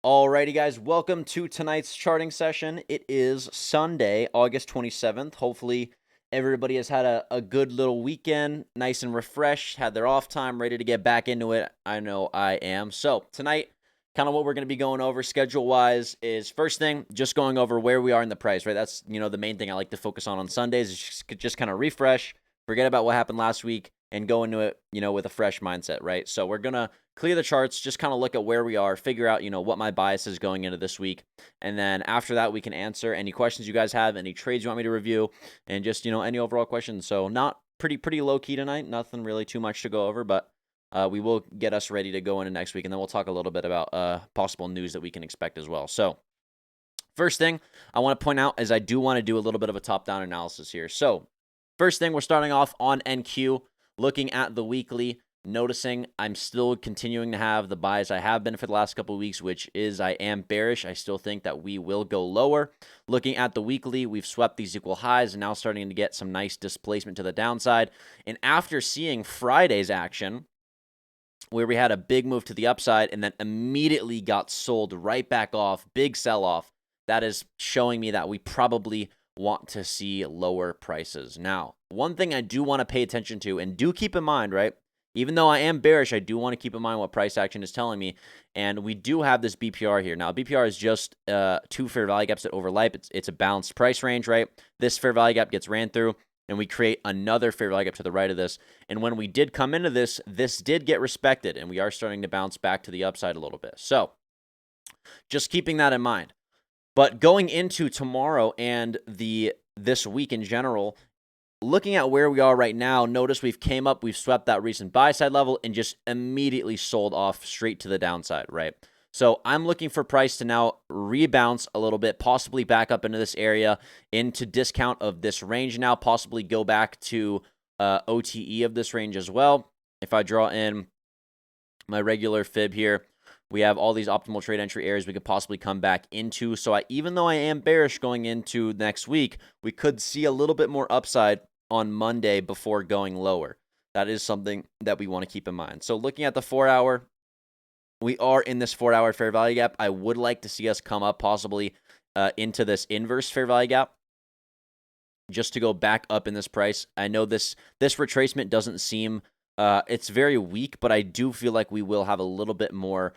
Alrighty, guys, welcome to tonight's charting session. It is Sunday, August 27th. Hopefully, everybody has had a good little weekend, nice and refreshed, had their off time, ready to get back into it. I know I am. So, tonight, kind of what we're going to be going over schedule wise is first thing, just going over where we are in the price, right? That's, the main thing I like to focus on Sundays is just kind of refresh, forget about what happened last week, and go into it, with a fresh mindset, right? So, we're going to clear the charts, just kind of look at where we are, figure out, what my bias is going into this week. And then after that, we can answer any questions you guys have, any trades you want me to review, and just, any overall questions. So not pretty low key tonight, nothing really too much to go over, but we will get us ready to go into next week. And then we'll talk a little bit about possible news that we can expect as well. So first thing I want to point out is I do want to do a little bit of a top-down analysis here. So first thing, we're starting off on NQ, looking at the weekly, noticing I'm still continuing to have the buys I have been for the last couple of weeks, which is I am bearish. I still think that we will go lower. Looking at the weekly, we've swept these equal highs and now starting to get some nice displacement to the downside. And after seeing Friday's action, where we had a big move to the upside and then immediately got sold right back off, big sell-off, that is showing me that we probably want to see lower prices. Now, one thing I do want to pay attention to, and do keep in mind, right? Even though I am bearish, I do want to keep in mind what price action is telling me. And we do have this BPR here. Now, BPR is just two fair value gaps that overlap. It's a balanced price range, right? This fair value gap gets ran through, and we create another fair value gap to the right of this. And when we did come into this, this did get respected, and we are starting to bounce back to the upside a little bit. So just keeping that in mind. But going into tomorrow and this week in general, looking at where we are right now, notice we've came up, we've swept that recent buy side level and just immediately sold off straight to the downside, right? So I'm looking for price to now rebounce a little bit, possibly back up into this area, into discount of this range now, possibly go back to OTE of this range as well. If I draw in my regular fib here, we have all these optimal trade entry areas we could possibly come back into. So even though I am bearish going into next week, we could see a little bit more upside on Monday before going lower. That is something that we want to keep in mind. So looking at the 4-hour, we are in this 4-hour fair value gap. I would like to see us come up possibly into this inverse fair value gap just to go back up in this price. I know this retracement doesn't seem, it's very weak, but I do feel like we will have a little bit more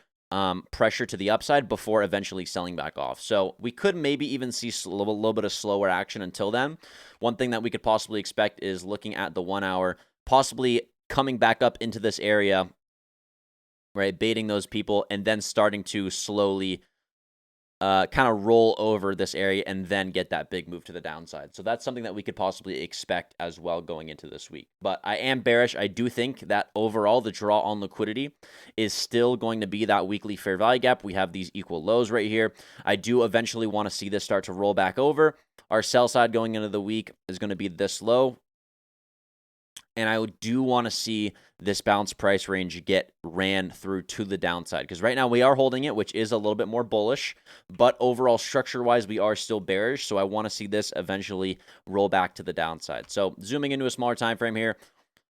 pressure to the upside before eventually selling back off. So we could maybe even see a little bit of slower action until then. One thing that we could possibly expect is looking at the 1-hour, possibly coming back up into this area, right, baiting those people, and then starting to slowly kind of roll over this area and then get that big move to the downside. So that's something that we could possibly expect as well going into this week. But I am bearish. I do think that overall the draw on liquidity is still going to be that weekly fair value gap. We have these equal lows right here. I do eventually want to see this start to roll back over. Our sell side going into the week is going to be this low. And I do want to see this bounce price range get ran through to the downside. Because right now we are holding it, which is a little bit more bullish. But overall, structure-wise, we are still bearish. So I want to see this eventually roll back to the downside. So zooming into a smaller time frame here,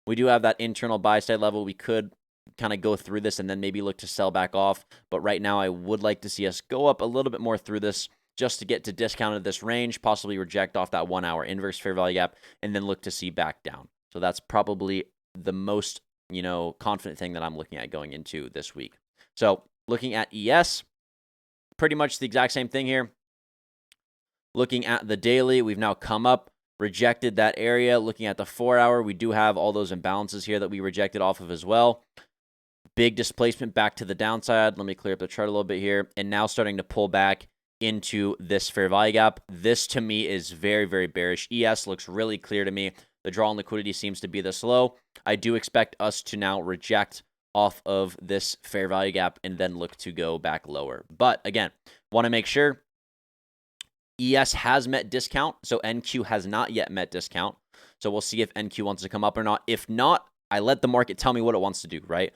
we do have that internal buy side level. We could kind of go through this and then maybe look to sell back off. But right now, I would like to see us go up a little bit more through this just to get to discounted this range, possibly reject off that 1-hour inverse fair value gap, and then look to see back down. So that's probably the most, confident thing that I'm looking at going into this week. So looking at ES, pretty much the exact same thing here. Looking at the daily, we've now come up, rejected that area. Looking at the 4-hour, we do have all those imbalances here that we rejected off of as well. Big displacement back to the downside. Let me clear up the chart a little bit here. And now starting to pull back into this fair value gap. This to me is very, very bearish. ES looks really clear to me. The draw on liquidity seems to be this low. I do expect us to now reject off of this fair value gap and then look to go back lower. But again, want to make sure ES has met discount, so NQ has not yet met discount. So we'll see if NQ wants to come up or not. If not, I let the market tell me what it wants to do, right?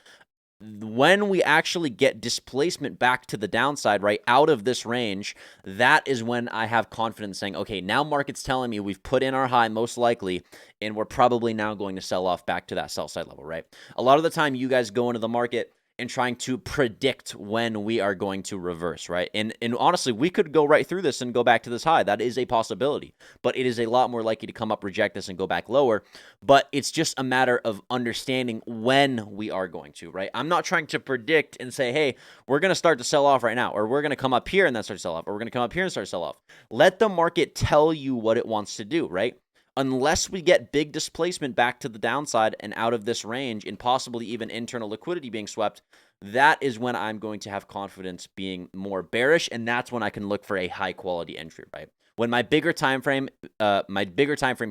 When we actually get displacement back to the downside, right, out of this range, that is when I have confidence saying, okay, now market's telling me we've put in our high most likely, and we're probably now going to sell off back to that sell side level, right? A lot of the time you guys go into the market and trying to predict when we are going to reverse, right? And honestly, we could go right through this and go back to this high. That is a possibility, but it is a lot more likely to come up, reject this, and go back lower. But it's just a matter of understanding when we are going to, right? I'm not trying to predict and say, hey, we're going to start to sell off right now, or we're going to come up here and then start to sell off, or we're going to come up here and start to sell off. Let the market tell you what it wants to do, right? Unless we get big displacement back to the downside and out of this range and possibly even internal liquidity being swept, that is when I'm going to have confidence being more bearish, and that's when I can look for a high quality entry, right? When my bigger time frame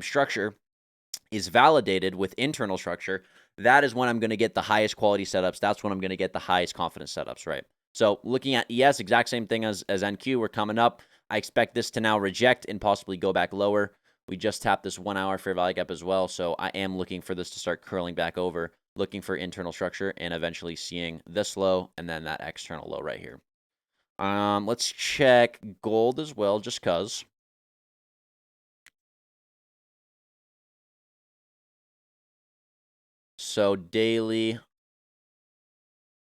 structure is validated with internal structure, that is when I'm going to get the highest quality setups. That's when I'm going to get the highest confidence setups, right? So looking at ES, exact same thing as NQ. We're coming up. I expect this to now reject and possibly go back lower. We just tapped this 1 hour fair value gap as well, so I am looking for this to start curling back over, looking for internal structure, and eventually seeing this low and then that external low right here. Let's check gold as well, just because. So daily.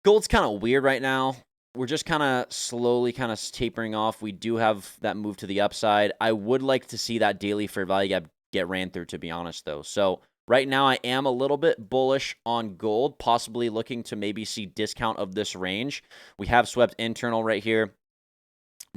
Gold's kind of weird right now. We're just kind of slowly kind of tapering off. We do have that move to the upside. I would like to see that daily fair value gap get ran through, to be honest, though. So right now I am a little bit bullish on gold, possibly looking to maybe see discount of this range. We have swept internal right here.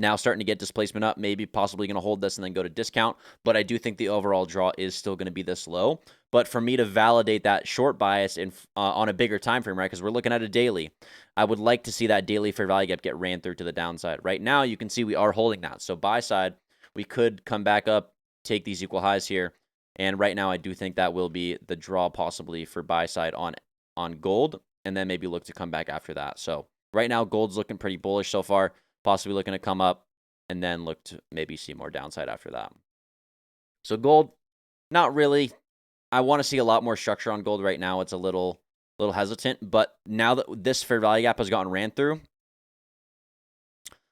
Now starting to get displacement up, maybe possibly going to hold this and then go to discount. But I do think the overall draw is still going to be this low. But for me to validate that short bias in on a bigger time frame, right, because we're looking at a daily, I would like to see that daily fair value gap get ran through to the downside. Right now, you can see we are holding that. So buy side, we could come back up, take these equal highs here. And right now, I do think that will be the draw possibly for buy side on gold, and then maybe look to come back after that. So right now, gold's looking pretty bullish so far. Possibly looking to come up and then look to maybe see more downside after that. So gold, not really. I want to see a lot more structure on gold right now. It's a little hesitant, but now that this fair value gap has gotten ran through,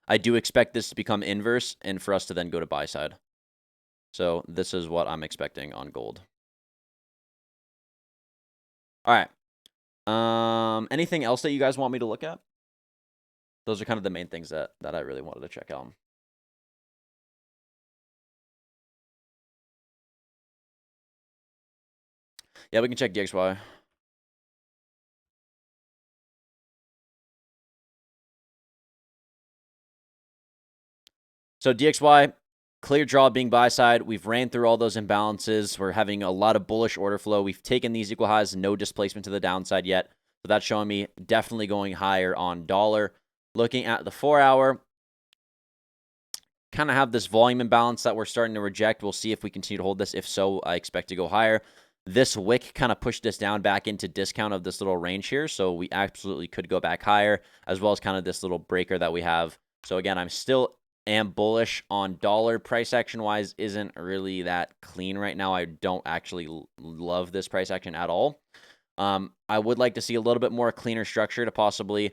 I do expect this to become inverse and for us to then go to buy side. So this is what I'm expecting on gold. All right. Anything else that you guys want me to look at? Those are kind of the main things that I really wanted to check out. Yeah, we can check DXY. So DXY, clear draw being buy side. We've ran through all those imbalances. We're having a lot of bullish order flow. We've taken these equal highs, no displacement to the downside yet. So that's showing me definitely going higher on dollar. Looking at the 4 hour, kind of have this volume imbalance that we're starting to reject. We'll see if we continue to hold this. If so, I expect to go higher. This wick kind of pushed us down back into discount of this little range here. So we absolutely could go back higher, as well as kind of this little breaker that we have. So again, I'm still am bullish on dollar. Price action wise isn't really that clean right now. I don't actually love this price action at all. I would like to see a little bit more cleaner structure to possibly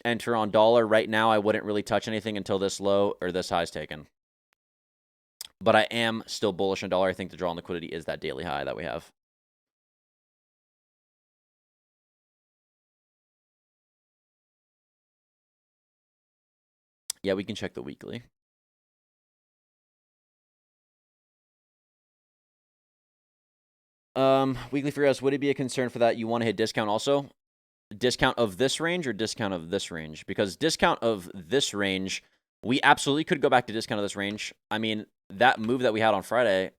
enter on dollar. Right now, I wouldn't really touch anything until this low or this high is taken. But I am still bullish on dollar. I think the draw on liquidity is that daily high that we have. Yeah, we can check the weekly. Weekly for us, would it be a concern for that you want to hit discount also? Discount of this range or discount of this range? Because discount of this range, we absolutely could go back to discount of this range. I mean, that move that we had on Friday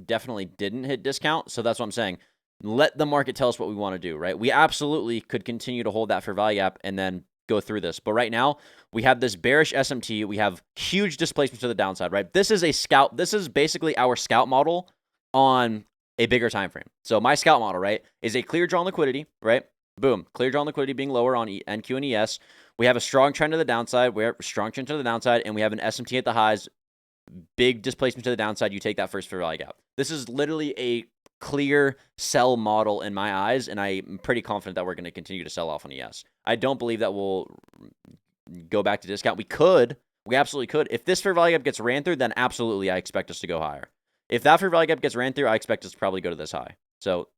definitely didn't hit discount. So that's what I'm saying. Let the market tell us what we want to do, right? We absolutely could continue to hold that fair value gap and then go through this. But right now, we have this bearish SMT. We have huge displacement to the downside, right? This is a scout. This is basically our scout model on a bigger time frame. So my scout model, right, is a clear draw on liquidity, right? Boom. Clear draw on liquidity being lower on NQ and ES. We have a strong trend to the downside. We have a strong trend to the downside, and we have an SMT at the highs. Big displacement to the downside. You take that first fair value gap. This is literally a clear sell model in my eyes, and I'm pretty confident that we're going to continue to sell off on ES. I don't believe that we'll go back to discount. We could. We absolutely could. If this fair value gap gets ran through, then absolutely I expect us to go higher. If that fair value gap gets ran through, I expect us to probably go to this high. So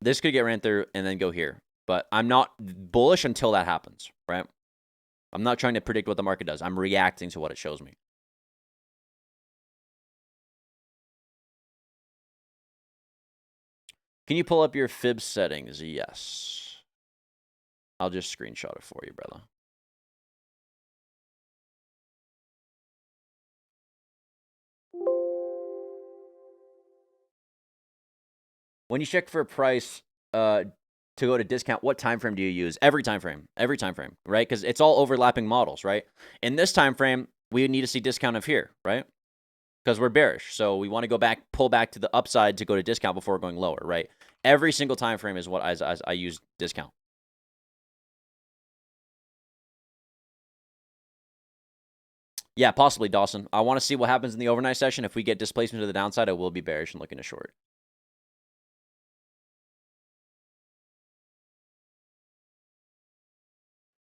this could get ran through and then go here. But I'm not bullish until that happens, right? I'm not trying to predict what the market does. I'm reacting to what it shows me. Can you pull up your fib settings? Yes. I'll just screenshot it for you, brother. When you check for a price to go to discount, what time frame do you use? Every time frame, right? Because it's all overlapping models, right? In this time frame, we need to see discount of here, right? Because we're bearish, so we want to go back, pull back to the upside to go to discount before going lower, right? Every single time frame is what I use discount. Yeah, possibly, Dawson. I want to see what happens in the overnight session. If we get displacement to the downside, I will be bearish and looking to short.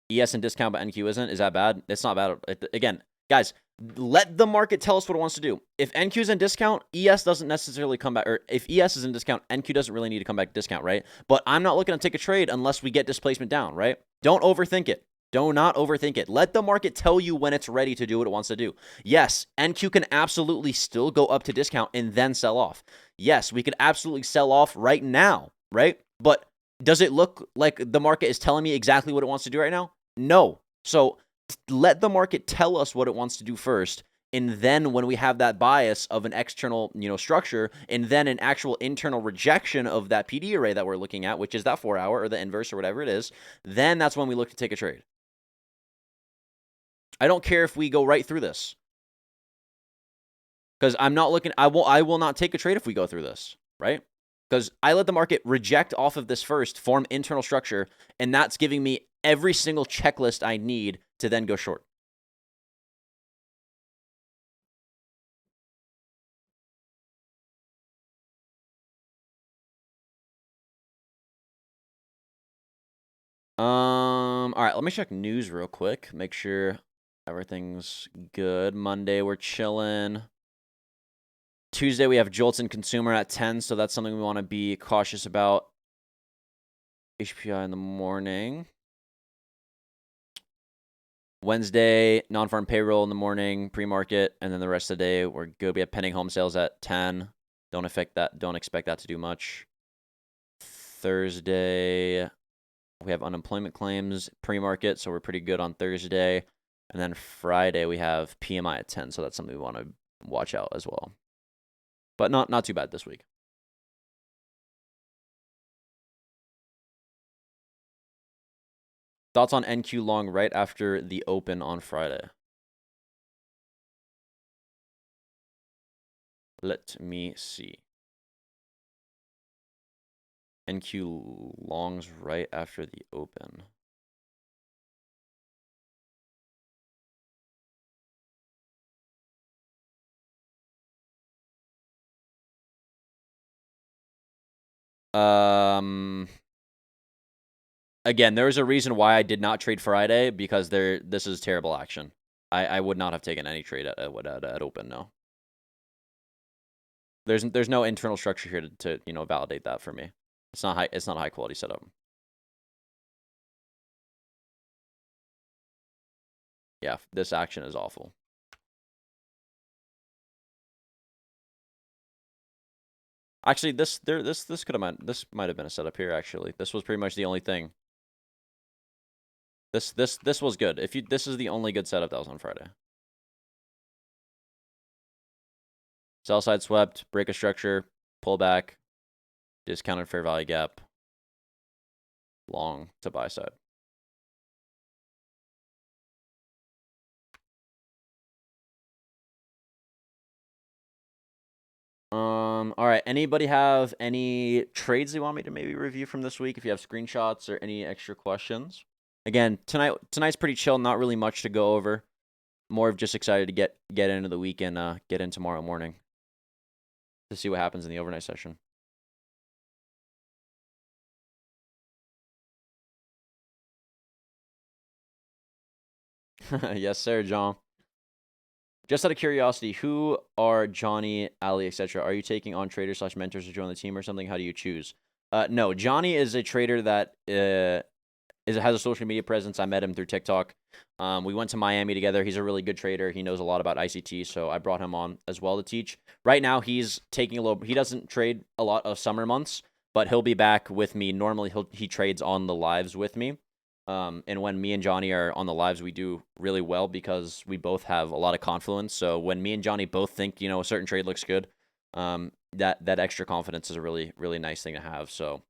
ES and discount, but NQ isn't. Is that bad? It's not bad. Again, guys, let the market tell us what it wants to do. If NQ is in discount, ES doesn't necessarily come back. Or if ES is in discount, NQ doesn't really need to come back to discount, right? But I'm not looking to take a trade unless we get displacement down, right? Don't overthink it. Do not overthink it. Let the market tell you when it's ready to do what it wants to do. Yes, NQ can absolutely still go up to discount and then sell off. Yes, we could absolutely sell off right now, right? But does it look like the market is telling me exactly what it wants to do right now? No. So let the market tell us what it wants to do first. And then when we have that bias of an external, structure, and then an actual internal rejection of that PD array that we're looking at, which is that 4 hour or the inverse or whatever it is, then that's when we look to take a trade. I don't care if we go right through this. Because I'm not looking, I will not take a trade if we go through this, right? Because I let the market reject off of this first, form internal structure, and that's giving me every single checklist I need to then go short. All right, let me check news real quick. Make sure everything's good. Monday, we're chilling. Tuesday, we have Jolts and Consumer at 10, so that's something we want to be cautious about. HPI in the morning. Wednesday, non-farm payroll in the morning, pre-market, and then the rest of the day, we're good. We have pending home sales at 10. Don't expect that to do much. Thursday, we have unemployment claims pre-market, so we're pretty good on Thursday. And then Friday, we have PMI at 10, so that's something we want to watch out as well. But not too bad this week. Thoughts on NQ long right after the open on Friday? Let me see. NQ longs right after the open. Again, there's a reason why I did not trade Friday, because this is terrible action. I would not have taken any trade at open. No. There's no internal structure here to validate that for me. It's not a high quality setup. Yeah, this action is awful. Actually, this might have been a setup here. Actually, this was pretty much the only thing. This was good. This is the only good setup that was on Friday. Sell side swept, break a structure, pull back, discounted fair value gap, long to buy side. All right. Anybody have any trades they want me to maybe review from this week? If you have screenshots or any extra questions. Again, tonight's pretty chill. Not really much to go over. More of just excited to get into the week and get in tomorrow morning to see what happens in the overnight session. Yes, sir, John. Just out of curiosity, who are Johnny, Ali, etc.? Are you taking on traders / mentors to join the team or something? How do you choose? No, Johnny is a trader that has a social media presence. I met him through TikTok. We went to Miami together. He's a really good trader. He knows a lot about ICT, so I brought him on as well to teach. Right now, he's taking a little. He doesn't trade a lot of summer months, but he'll be back with me. Normally, he trades on the lives with me. And when me and Johnny are on the lives, we do really well because we both have a lot of confluence. So when me and Johnny both think a certain trade looks good, that extra confidence is a really nice thing to have. So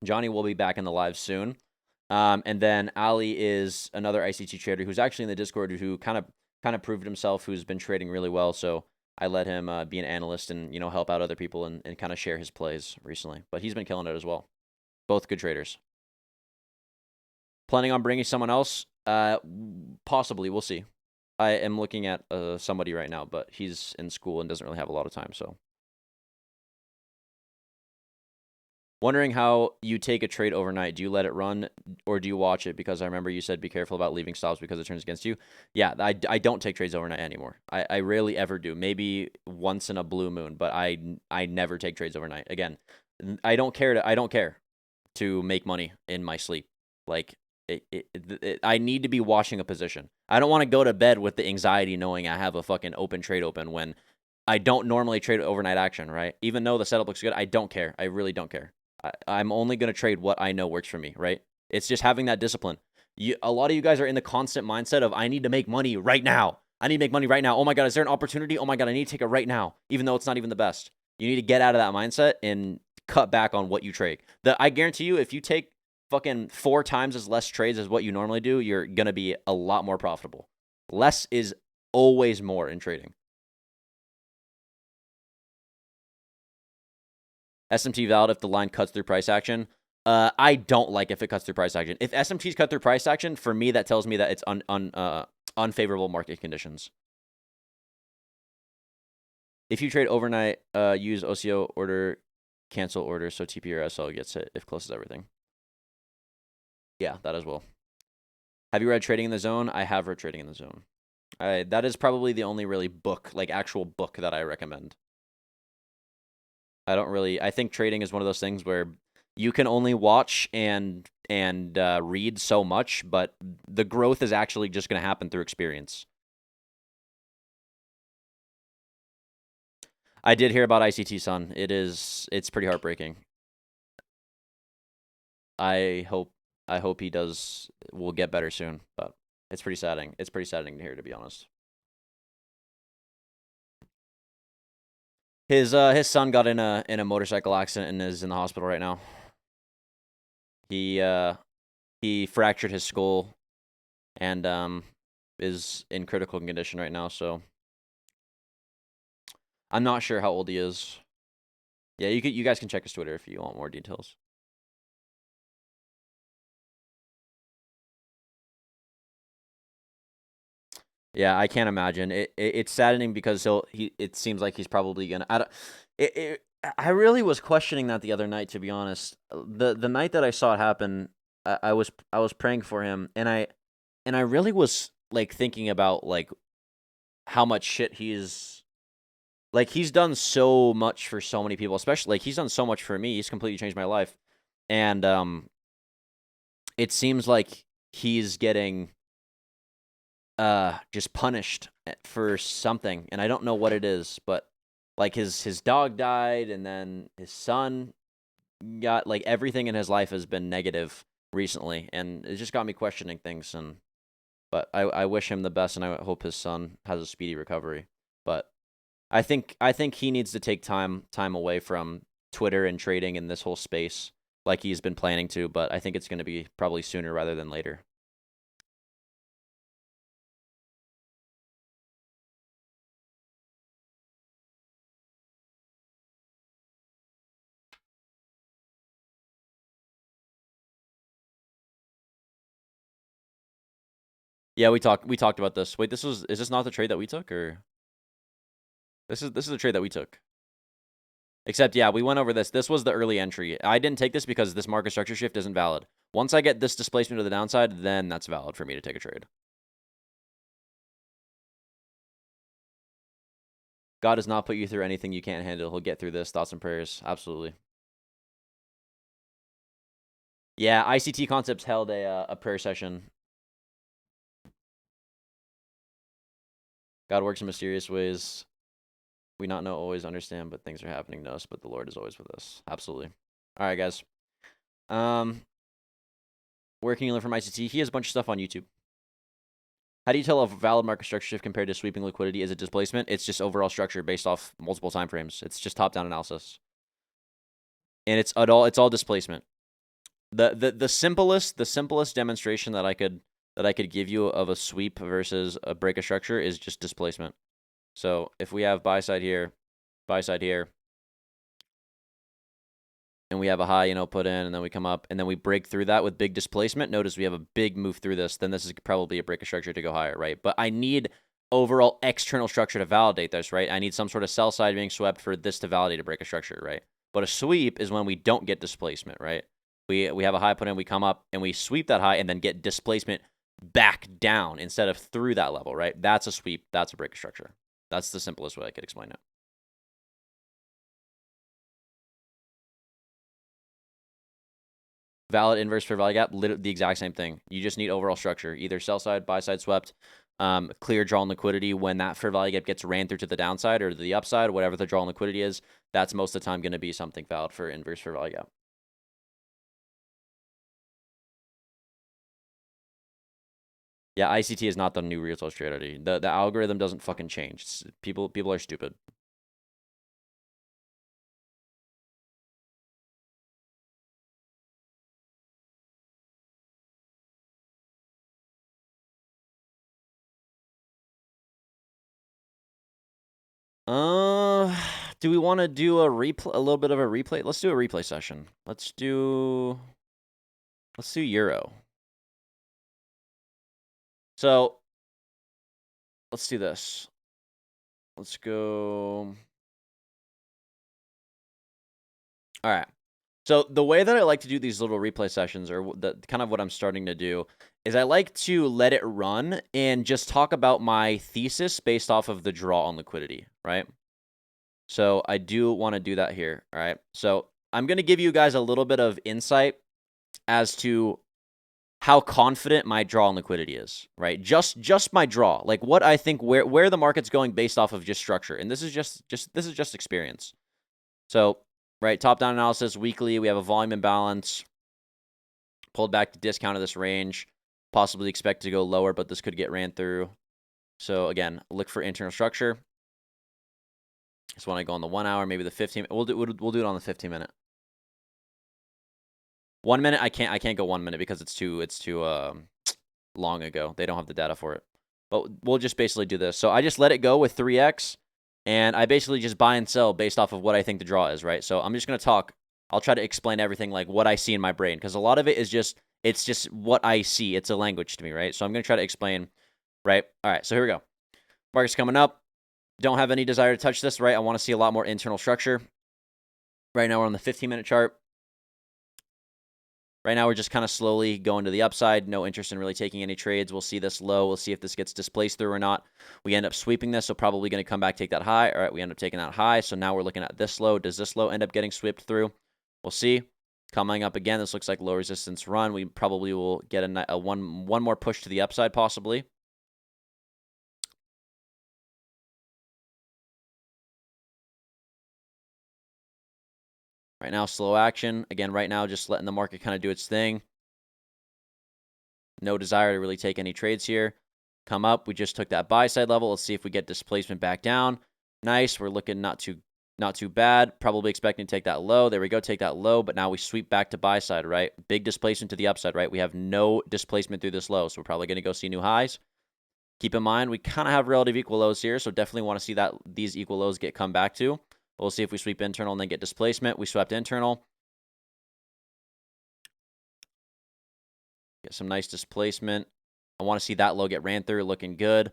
Johnny will be back in the live soon. And then Ali is another ICT trader who's actually in the Discord who kind of proved himself, who's been trading really well. So I let him be an analyst and help out other people and kind of share his plays recently. But he's been killing it as well. Both good traders. Planning on bringing someone else? Possibly. We'll see. I am looking at somebody right now, but he's in school and doesn't really have a lot of time. So wondering how you take a trade overnight. Do you let it run or do you watch it? Because I remember you said be careful about leaving stops because it turns against you. Yeah, I don't take trades overnight anymore. I rarely ever do. Maybe once in a blue moon, but I never take trades overnight. Again, I don't care to make money in my sleep. Like I need to be watching a position. I don't want to go to bed with the anxiety knowing I have a fucking open trade open when I don't normally trade overnight action, right? Even though the setup looks good, I don't care. I really don't care. I'm only going to trade what I know works for me, right? It's just having that discipline. A lot of you guys are in the constant mindset of, I need to make money right now. I need to make money right now. Oh my God, is there an opportunity? Oh my God, I need to take it right now, even though it's not even the best. You need to get out of that mindset and cut back on what you trade. I guarantee you, if you take fucking 4 times as less trades as what you normally do, you're going to be a lot more profitable. Less is always more in trading. SMT valid if the line cuts through price action. I don't like if it cuts through price action. If SMTs cut through price action, for me, that tells me that it's unfavorable market conditions. If you trade overnight, use OCO order, cancel order, so TP or SL gets hit if closes everything. Yeah, that as well. Have you read Trading in the Zone? I have read Trading in the Zone. That is probably the only really book, like actual book, that I recommend. I think trading is one of those things where you can only watch and read so much, but the growth is actually just going to happen through experience. I did hear about ICT, son. It's pretty heartbreaking. I hope he will get better soon, but it's pretty saddening. It's pretty saddening to hear, to be honest. His son got in a motorcycle accident and is in the hospital right now. He fractured his skull and is in critical condition right now, so I'm not sure how old he is. Yeah, you guys can check his Twitter if you want more details. Yeah, I can't imagine. It's saddening because it seems like he's probably gonna. I really was questioning that the other night, to be honest. The night that I saw it happen, I was praying for him, and I really was like thinking about like how much shit he's done so much for so many people, especially like he's done so much for me. He's completely changed my life, and it seems like he's getting just punished for something, and I don't know what it is, but like his dog died, and then his son got, like, everything in his life has been negative recently, and it just got me questioning things. And but I wish him the best, and I hope his son has a speedy recovery. But I think he needs to take time away from Twitter and trading in this whole space like he's been planning to, but I think it's going to be probably sooner rather than later. Yeah, we talked about this. Wait, is this not the trade that we took, or this is the trade that we took? Except, yeah, we went over this. This was the early entry. I didn't take this because this market structure shift isn't valid. Once I get this displacement to the downside, then that's valid for me to take a trade. God does not put you through anything you can't handle. He'll get through this. Thoughts and prayers. Absolutely. Yeah, ICT Concepts held a prayer session. God works in mysterious ways. We not know, always understand, but things are happening to us, but the Lord is always with us. Absolutely. All right, guys. Where can you learn from ICT? He has a bunch of stuff on YouTube. How do you tell a valid market structure shift compared to sweeping liquidity? Is it displacement? It's just overall structure based off multiple time frames. It's just top-down analysis. And it's all displacement. The simplest demonstration that I could give you of a sweep versus a break of structure is just displacement. So if we have buy side here, and we have a high, put in, and then we come up, and then we break through that with big displacement. Notice we have a big move through this. Then this is probably a break of structure to go higher, right? But I need overall external structure to validate this, right? I need some sort of sell side being swept for this to validate a break of structure, right? But a sweep is when we don't get displacement, right? We have a high put in, we come up, and we sweep that high, and then get displacement back down instead of through that level, right? That's a sweep. That's a break of structure. That's the simplest way I could explain it. Valid inverse fair value gap, the exact same thing. You just need overall structure, either sell side, buy side swept, clear draw and liquidity. When that fair value gap gets ran through to the downside or the upside, whatever the draw and liquidity is, that's most of the time going to be something valid for inverse fair value gap. Yeah, ICT is not the new retail strategy. The algorithm doesn't fucking change. People are stupid. Do we want to do a little bit of a replay? Let's do a replay session. Let's do Euro. So let's do this. Let's go. All right. So the way that I like to do these little replay sessions, or kind of what I'm starting to do, is I like to let it run and just talk about my thesis based off of the draw on liquidity, right? So I do want to do that here, all right? So I'm going to give you guys a little bit of insight as to how confident my draw on liquidity is, right? Just my draw, like what I think where the market's going based off of just structure, and this is just experience. So, right, top-down analysis, weekly, we have a volume imbalance, pulled back to discount of this range, possibly expect to go lower, but this could get ran through. So, again, look for internal structure. Just want to go on the 1 hour, maybe the 15. We'll do it on the 15-minute. 1 minute, I can't go 1 minute because it's too long ago. They don't have the data for it. But we'll just basically do this. So I just let it go with 3x. And I basically just buy and sell based off of what I think the draw is, right? So I'm just going to talk. I'll try to explain everything like what I see in my brain, because a lot of it is it's just what I see. It's a language to me, right? So I'm going to try to explain, right? All right, so here we go. Market's coming up. Don't have any desire to touch this, right? I want to see a lot more internal structure. Right now we're on the 15-minute chart. Right now, we're just kind of slowly going to the upside. No interest in really taking any trades. We'll see this low. We'll see if this gets displaced through or not. We end up sweeping this, so probably going to come back, take that high. All right, we end up taking that high. So now we're looking at this low. Does this low end up getting swept through? We'll see. Coming up again, this looks like low resistance run. We probably will get a one more push to the upside, possibly. Right now, slow action. Again, right now, just letting the market kind of do its thing. No desire to really take any trades here. Come up. We just took that buy side level. Let's see if we get displacement back down. Nice. We're looking not too bad. Probably expecting to take that low. There we go. Take that low. But now we sweep back to buy side, right? Big displacement to the upside, right? We have no displacement through this low. So we're probably going to go see new highs. Keep in mind, we kind of have relative equal lows here. So definitely want to see that these equal lows get come back to. We'll see if we sweep internal and then get displacement. We swept internal. Get some nice displacement. I want to see that low get ran through, looking good.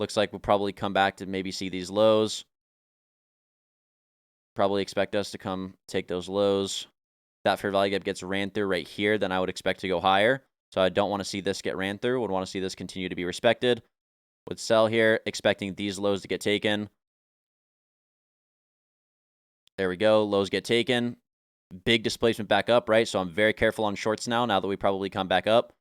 Looks like we'll probably come back to maybe see these lows. Probably expect us to come take those lows. That fair value gap gets ran through right here, then I would expect to go higher. So I don't want to see this get ran through. Would want to see this continue to be respected. Would sell here, expecting these lows to get taken. There we go. Lows get taken. Big displacement back up, right? So I'm very careful on shorts now that we probably come back up.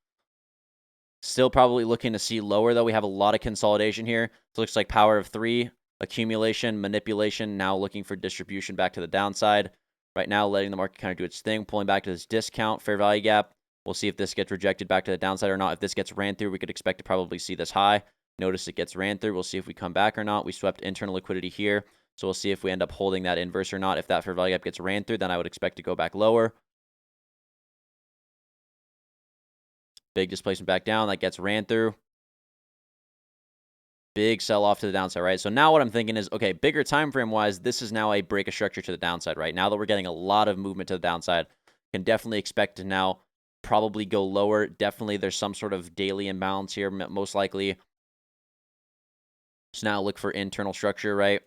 Still probably looking to see lower, though. We have a lot of consolidation here. So it looks like power of 3, accumulation, manipulation, now looking for distribution back to the downside. Right now, letting the market kind of do its thing, pulling back to this discount, fair value gap. We'll see if this gets rejected back to the downside or not. If this gets ran through, we could expect to probably see this high. Notice it gets ran through. We'll see if we come back or not. We swept internal liquidity here. So we'll see if we end up holding that inverse or not. If that fair value gap gets ran through, then I would expect to go back lower. Big displacement back down. That gets ran through. Big sell off to the downside, right? So now what I'm thinking is, okay, bigger time frame wise, this is now a break of structure to the downside, right? Now that we're getting a lot of movement to the downside, can definitely expect to now probably go lower. Definitely there's some sort of daily imbalance here, most likely. So now look for internal structure, right?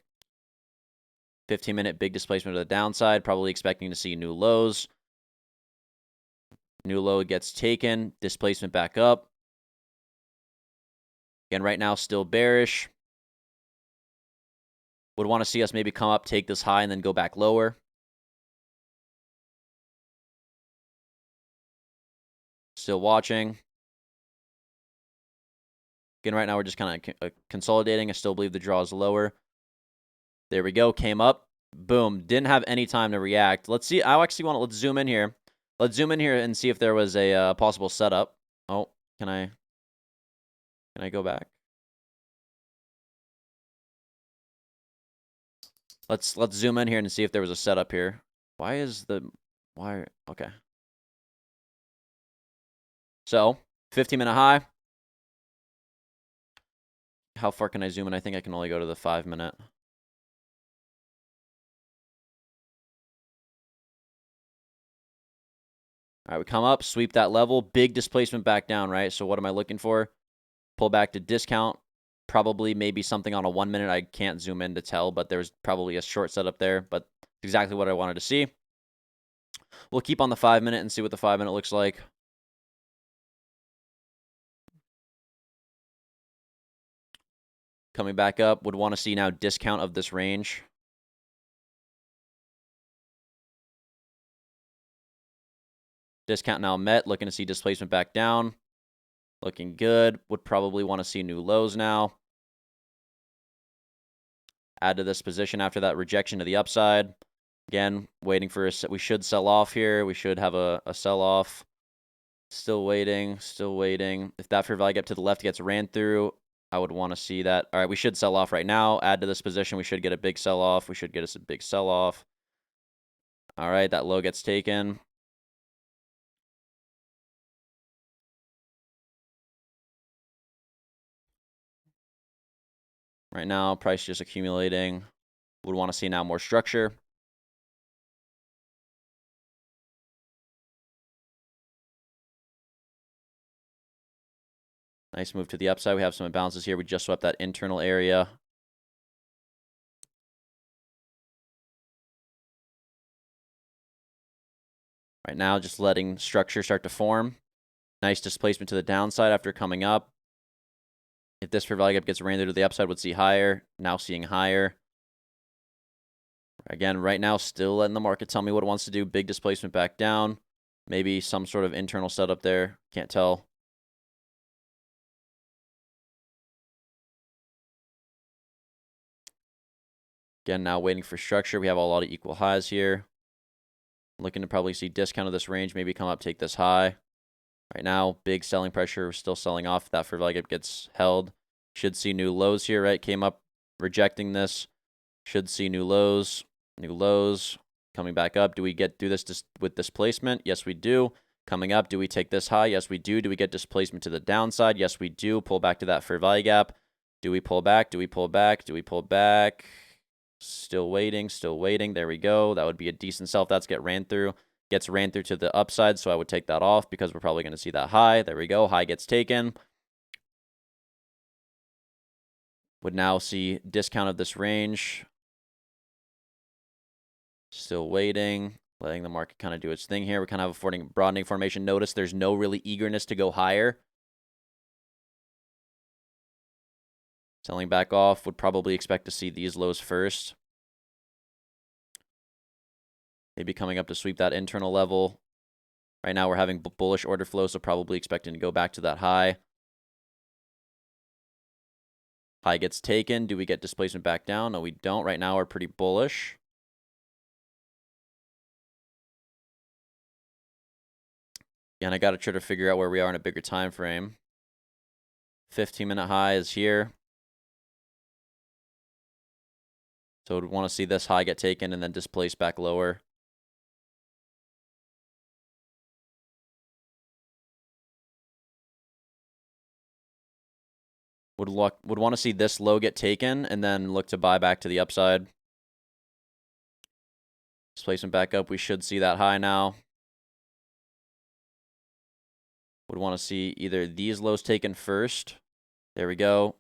15-minute big displacement to the downside, probably expecting to see new lows. New low gets taken, displacement back up. Again, right now, still bearish. Would want to see us maybe come up, take this high, and then go back lower. Still watching. Again, right now, we're just kind of consolidating. I still believe the draw is lower. There we go. Came up. Boom. Didn't have any time to react. Let's see. I actually want to, let's zoom in here. Let's zoom in here and see if there was a possible setup. Oh, can I go back? Let's zoom in here and see if there was a setup here. Why? Okay. So, 15-minute high. How far can I zoom in? I think I can only go to the 5-minute. All right, we come up, sweep that level, big displacement back down, right? So what am I looking for? Pull back to discount. Probably maybe something on a 1-minute. I can't zoom in to tell, but there's probably a short setup there, but exactly what I wanted to see. We'll keep on the 5-minute and see what the 5-minute looks like. Coming back up, would want to see now discount of this range. Discount now met, looking to see displacement back down. Looking good. Would probably want to see new lows now. Add to this position after that rejection to the upside. Again, waiting for we should sell off here. We should have a sell off. Still waiting, still waiting. If that fair value gap to the left gets ran through, I would want to see that. All right, we should sell off right now. Add to this position. We should get a big sell off. We should get us a big sell off. All right, that low gets taken. Right now, price just accumulating. Would want to see now more structure. Nice move to the upside. We have some imbalances here. We just swept that internal area. Right now, just letting structure start to form. Nice displacement to the downside after coming up. If this fair value gap gets ran through to the upside, would see higher. Now seeing higher. Again, right now, still letting the market tell me what it wants to do. Big displacement back down. Maybe some sort of internal setup there. Can't tell. Again, now waiting for structure. We have a lot of equal highs here. Looking to probably see discount of this range. Maybe come up, take this high. Right now, big selling pressure. We're still selling off. That fair value gap gets held. Should see new lows here, right? Came up, rejecting this. Should see new lows. New lows. Coming back up. Do we get through this with displacement? Yes, we do. Coming up, do we take this high? Yes, we do. Do we get displacement to the downside? Yes, we do. Pull back to that fair value gap. Do we pull back? Do we pull back? Do we pull back? Still waiting, still waiting. There we go. That would be a decent sell if that's gets ran through to the upside, so I would take that off because we're probably going to see that high. There we go. High gets taken. Would now see discount of this range. Still waiting, letting the market kind of do its thing here. We kind of have a broadening formation. Notice there's no really eagerness to go higher. Selling back off, would probably expect to see these lows first. Maybe coming up to sweep that internal level. Right now we're having bullish order flow, so probably expecting to go back to that high. High gets taken. Do we get displacement back down? No, we don't. Right now we're pretty bullish. And I got to try to figure out where we are in a bigger time frame. 15-minute high is here. So we'd want to see this high get taken and then displace back lower. Would want to see this low get taken and then look to buy back to the upside. Displacement back up. We should see that high now. Would want to see either these lows taken first. There we go.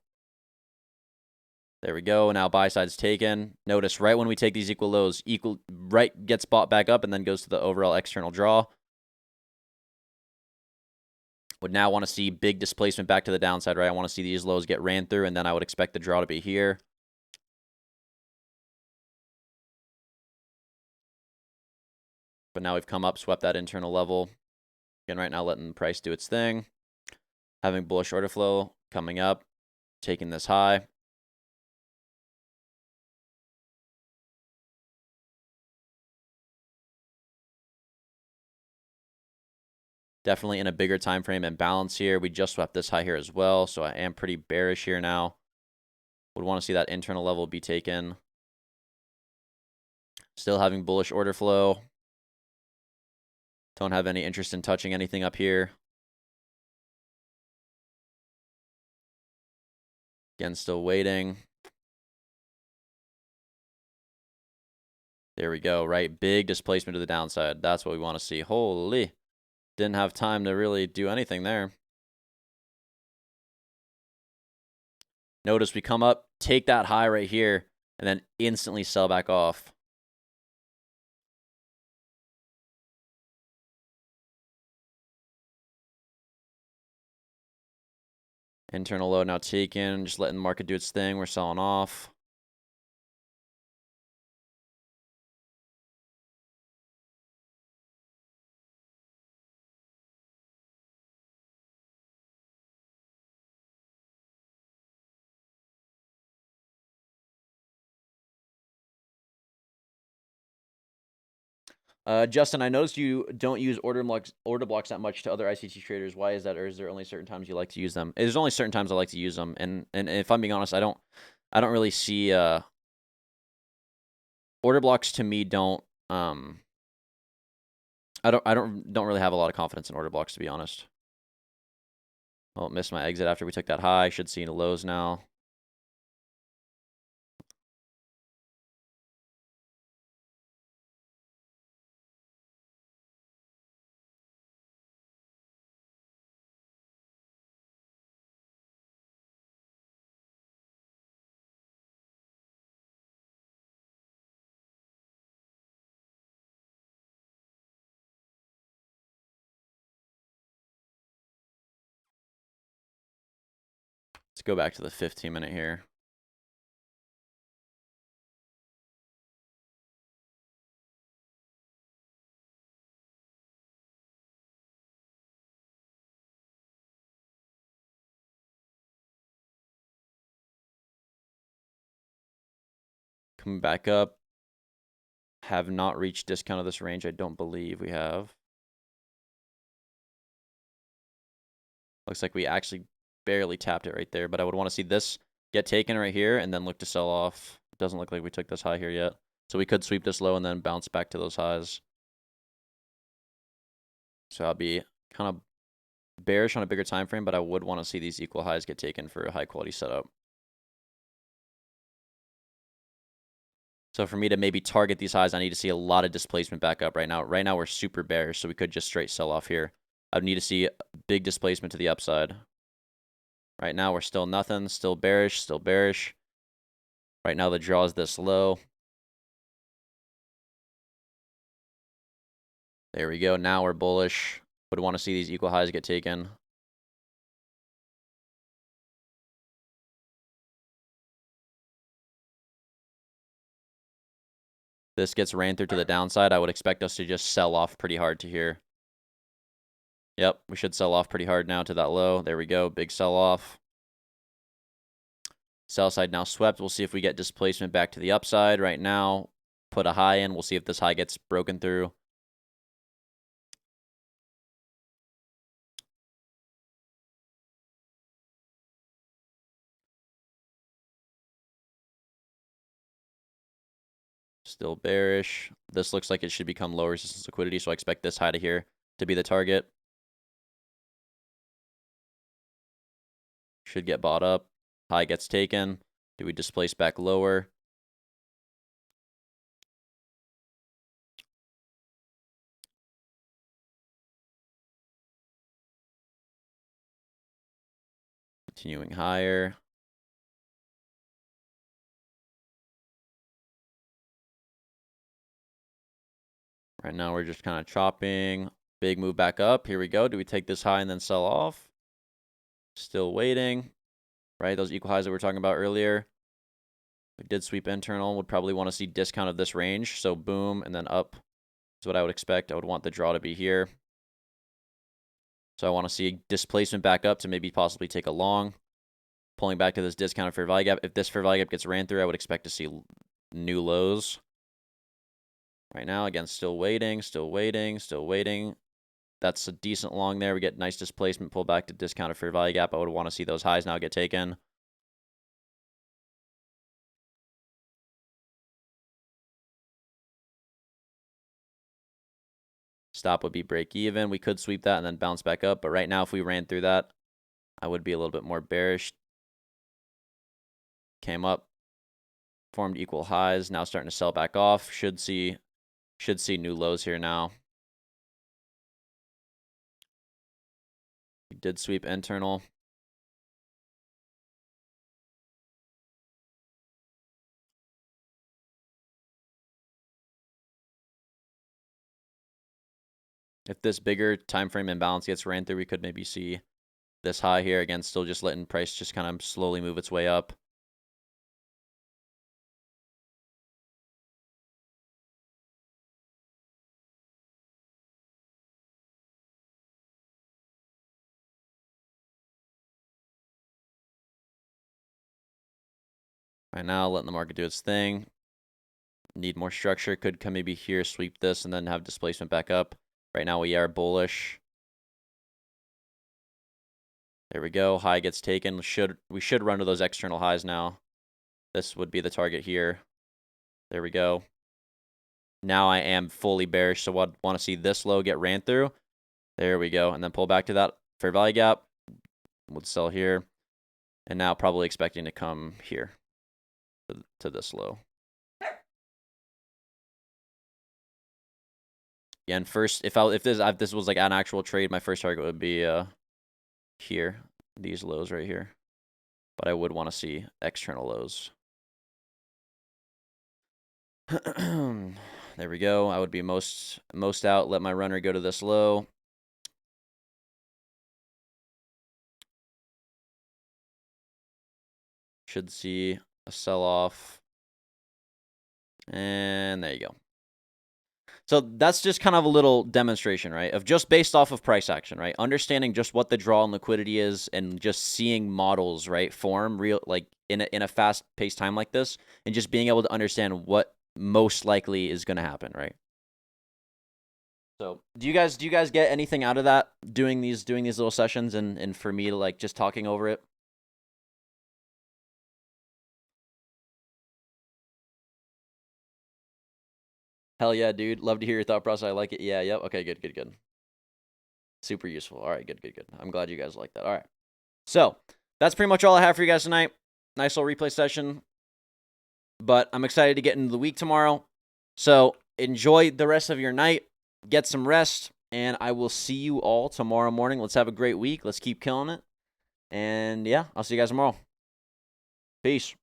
There we go. Now buy side's taken. Notice right when we take these equal lows, right gets bought back up and then goes to the overall external draw. Would now want to see big displacement back to the downside, right? I want to see these lows get ran through, and then I would expect the draw to be here. But now we've come up, swept that internal level. Again, right now letting the price do its thing. Having bullish order flow coming up, taking this high. Definitely in a bigger time frame and balance here. We just swept this high here as well, so I am pretty bearish here now. Would want to see that internal level be taken. Still having bullish order flow. Don't have any interest in touching anything up here. Again, still waiting. There we go, right? Big displacement to the downside. That's what we want to see. Holy. Didn't have time to really do anything there. Notice we come up, take that high right here, and then instantly sell back off. Internal low now taken, just letting the market do its thing. We're selling off. Justin, I noticed you don't use order blocks that much to other ICT traders. Why is that, or is there only certain times you like to use them? There's only certain times I like to use them, and if I'm being honest, I don't really see order blocks. To me, don't I don't really have a lot of confidence in order blocks, to be honest. Well, missed my exit after we took that high. Should see the lows now. Let's go back to the 15-minute here. Coming back up. Have not reached discount of this range. I don't believe we have. Looks like we actually barely tapped it right there, but I would want to see this get taken right here and then look to sell off. It doesn't look like we took this high here yet. So we could sweep this low and then bounce back to those highs. So I'll be kind of bearish on a bigger time frame, but I would want to see these equal highs get taken for a high quality setup. So for me to maybe target these highs, I need to see a lot of displacement back up right now. Right now we're super bearish, so we could just straight sell off here. I would need to see big displacement to the upside. Right now we're still nothing, still bearish, still bearish. Right now the draw is this low. There we go. Now we're bullish. Would want to see these equal highs get taken. this gets ran through to the downside, I would expect us to just sell off pretty hard to here. Yep, we should sell off pretty hard now to that low. There we go, big sell off. Sell side now swept. We'll see if we get displacement back to the upside. Right now, put a high in. We'll see if this high gets broken through. Still bearish. This looks like it should become low resistance liquidity, so I expect this high to here to be the target. Should get bought up. High gets taken. Do we displace back lower? Continuing higher. Right now we're just kind of chopping. Big move back up. Here we go. Do we take this high and then sell off? Still waiting. Right, those equal highs that we were talking about earlier. We did sweep internal. Would probably want to see discount of this range. So boom and then up is what I would expect. I would want the draw to be here. So I want to see displacement back up to maybe possibly take a long. Pulling back to this discounted fair value gap. If this fair value gap gets ran through, I would expect to see new lows. Right now, again, still waiting, still waiting, still waiting. That's a decent long there. We get nice displacement, pull back to discounted fair value gap. I would want to see those highs now get taken. Stop would be break even. We could sweep that and then bounce back up. But right now, if we ran through that, I would be a little bit more bearish. Came up, formed equal highs. Now starting to sell back off. Should see new lows here now. We did sweep internal. If this bigger time frame imbalance gets ran through, we could maybe see this high here. Again, still just letting price just kind of slowly move its way up. Right now, letting the market do its thing. Need more structure. Could come maybe here, sweep this, and then have displacement back up. Right now, we are bullish. There we go. High gets taken. We should run to those external highs now. This would be the target here. There we go. Now I am fully bearish, so I want to see this low get ran through. There we go. And then pull back to that fair value gap. Would sell here. And now probably expecting to come here to this low. Yeah, and first, if this was like an actual trade, my first target would be here, these lows right here. But I would want to see external lows. There we go. I would be most out. Let my runner go to this low. Should see a sell-off. And there you go. So that's just kind of a little demonstration, right? Of just based off of price action, right? Understanding just what the draw and liquidity is and just seeing models, right, form real like in a fast-paced time like this and just being able to understand what most likely is going to happen, right? So, do you guys get anything out of that doing these little sessions and for me to like just talking over it? Hell yeah, dude. Love to hear your thought process. I like it. Yeah, yep. Okay, good. Super useful. All right, good. I'm glad you guys like that. All right. So, that's pretty much all I have for you guys tonight. Nice little replay session. But I'm excited to get into the week tomorrow. So, enjoy the rest of your night. Get some rest. And I will see you all tomorrow morning. Let's have a great week. Let's keep killing it. And yeah, I'll see you guys tomorrow. Peace.